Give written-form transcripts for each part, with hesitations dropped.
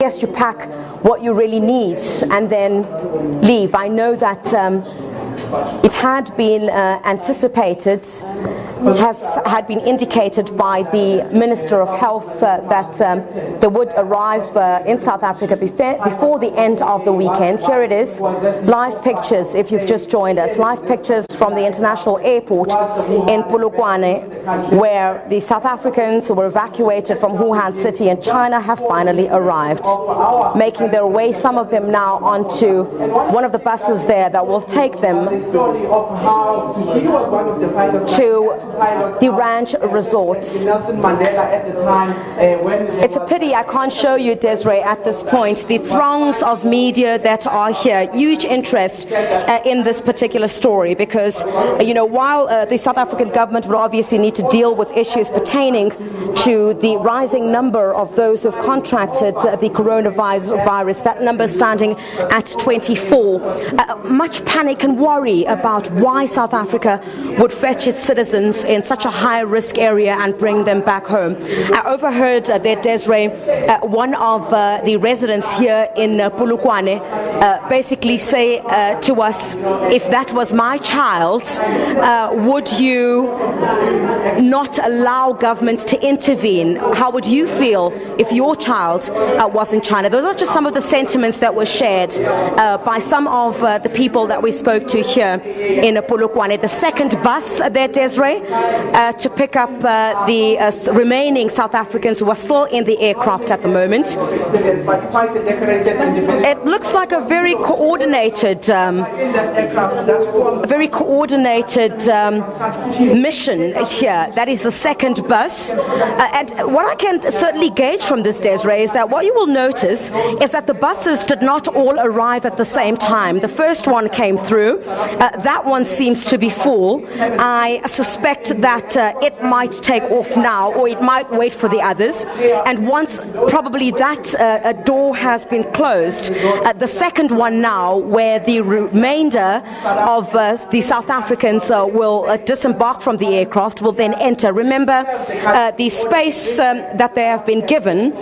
Yes, you pack what you really need and then leave. I know that it had been anticipated, had been indicated by the Minister of Health that they would arrive in South Africa before the end of the weekend. Here it is, live pictures, if you've just joined us, live pictures from the international airport in Polokwane, where the South Africans who were evacuated from Wuhan City in China have finally arrived, making their way, some of them now, onto one of the buses there that will take them to the ranch resort. It's a pity I can't show you, Desiree, at this point, the throngs of media that are here. Huge interest in this particular story because, while the South African government will obviously need to deal with issues pertaining to the rising number of those who've contracted the coronavirus, that number standing at 24, much panic and worry about why South Africa would fetch its citizens in such a high-risk area and bring them back home. I overheard that Desiree, one of the residents here in Polokwane, basically say to us, if that was my child, would you not allow government to intervene? How would you feel if your child was in China? Those are just some of the sentiments that were shared by some of the people that we spoke to here in Polokwane. The second bus there, Desiree, to pick up the remaining South Africans who are still in the aircraft at the moment. It looks like a very coordinated, mission here. That is the second bus. And what I can certainly gauge from this, Desiree, is that what you will notice is that the buses did not all arrive at the same time. The first one came through. That one seems to be full. I suspect that it might take off now, or it might wait for the others. And once probably that door has been closed, the second one now, where the remainder of the South Africans will disembark from the aircraft, will then enter. Remember, the space that they have been given,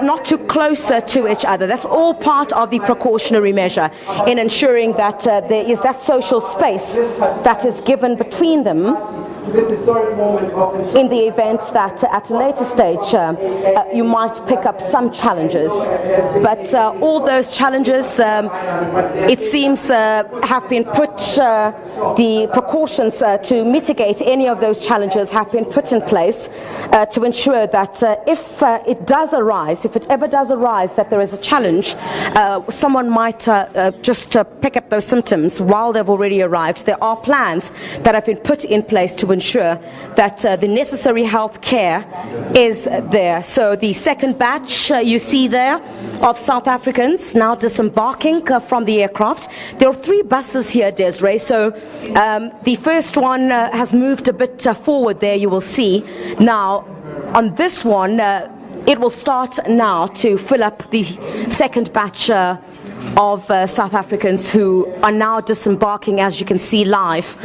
not too closer to each other. That's all part of the precautionary measure in ensuring that there is that social space that is given between them in the event that at a later stage you might pick up some challenges. But all those challenges, it seems, have been put, the precautions to mitigate any of those challenges have been put in place to ensure that if it does arise, if it ever does arise that there is a challenge, someone might just pick up those symptoms while they've already arrived. There are plans that have been put in place to ensure that the necessary health care is there. So the second batch you see there of South Africans now disembarking from the aircraft. There are 3 buses here, Desiree. So the first one has moved a bit forward there, you will see. Now, on this one, it will start now to fill up the second batch of South Africans who are now disembarking, as you can see live.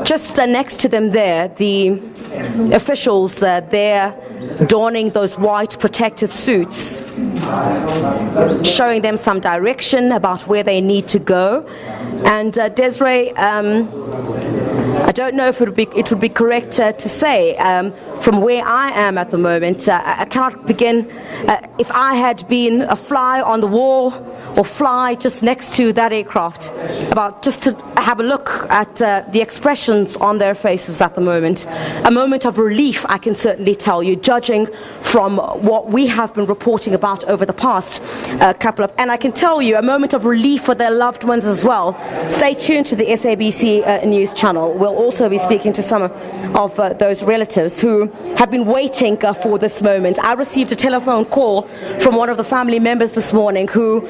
Just next to them there, the officials there donning those white protective suits, showing them some direction about where they need to go. And Desiree, I don't know if it would be correct to say, from where I am at the moment, I cannot begin, if I had been a fly on the wall or fly just next to that aircraft, about just to have a look at the expressions on their faces at the moment. A moment of relief, I can certainly tell you, judging from what we have been reporting about over the past couple of, and I can tell you, a moment of relief for their loved ones as well. Stay tuned to the SABC news channel. We'll also be speaking to some of those relatives who have been waiting for this moment. I received a telephone call from one of the family members this morning who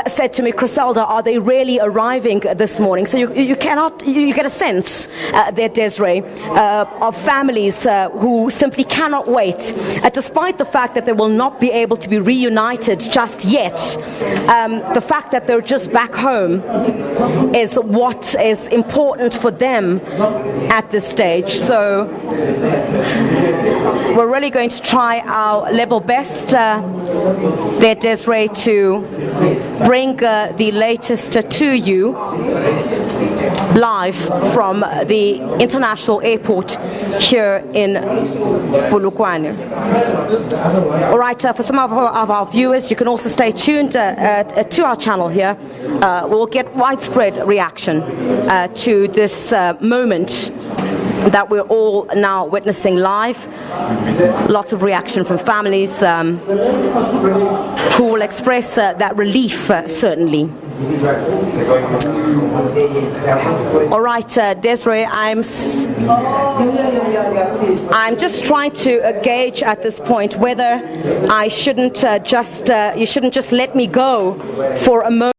said to me, Criselda, are they really arriving this morning? So you get a sense there, Desiree, of families who simply cannot wait, despite the fact that they will not be able to be reunited just yet. The fact that they're just back home is what is important for them at this stage. So we're really going to try our level best there, Desiree, to bring the latest to you live from the international airport here in Polokwane. All right, for some of our viewers, you can also stay tuned to our channel here. We'll get widespread reaction to this moment that we're all now witnessing live. Lots of reaction from families who will express that relief, certainly. All right, Desiree, I'm just trying to gauge at this point whether I shouldn't you shouldn't just let me go for a moment.